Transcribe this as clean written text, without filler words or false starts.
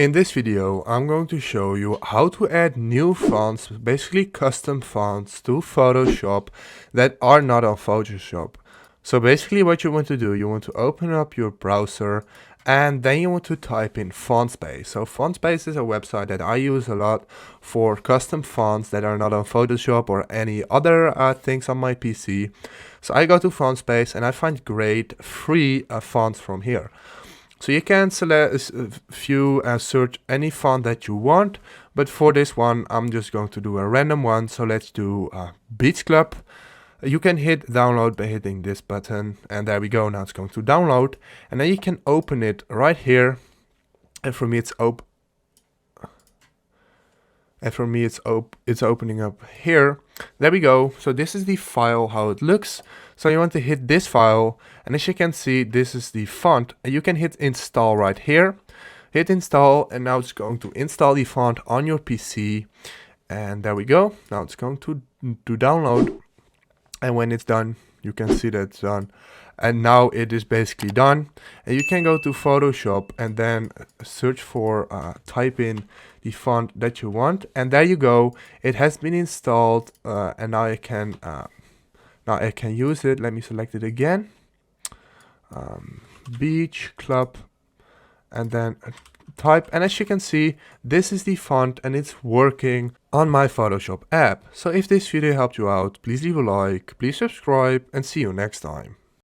In this video, I'm going to show you how to add new fonts, basically custom fonts to Photoshop that are not on Photoshop. So basically what you want to do, you want to open up your browser and then you want to type in Fontsbase. So Fontsbase is a website that I use a lot for custom fonts that are not on Photoshop or any other things on my PC. So I go to Fontsbase and I find great free fonts from here. So you can select search any font that you want, but for this one I'm just going to do a random one. So let's do Beach Club. You can hit download by hitting this button, and there we go. Now it's going to download, and then you can open it right here. And for me it's opening up here. There we go. So this is the file, how it looks. So you want to hit this file, and as you can see, this is the font. And you can hit install right here. Hit install, and now it's going to install the font on your PC. And there we go. Now it's going to download. And when it's done, you can see that it's done. And now it is basically done. And you can go to Photoshop and then search for, type in the font that you want. And there you go. It has been installed. And now I can use it. Let me select it again. Beach Club. And then type, and as you can see, this is the font and it's working on my Photoshop app. So if this video helped you out, please leave a like, please subscribe, and see you next time.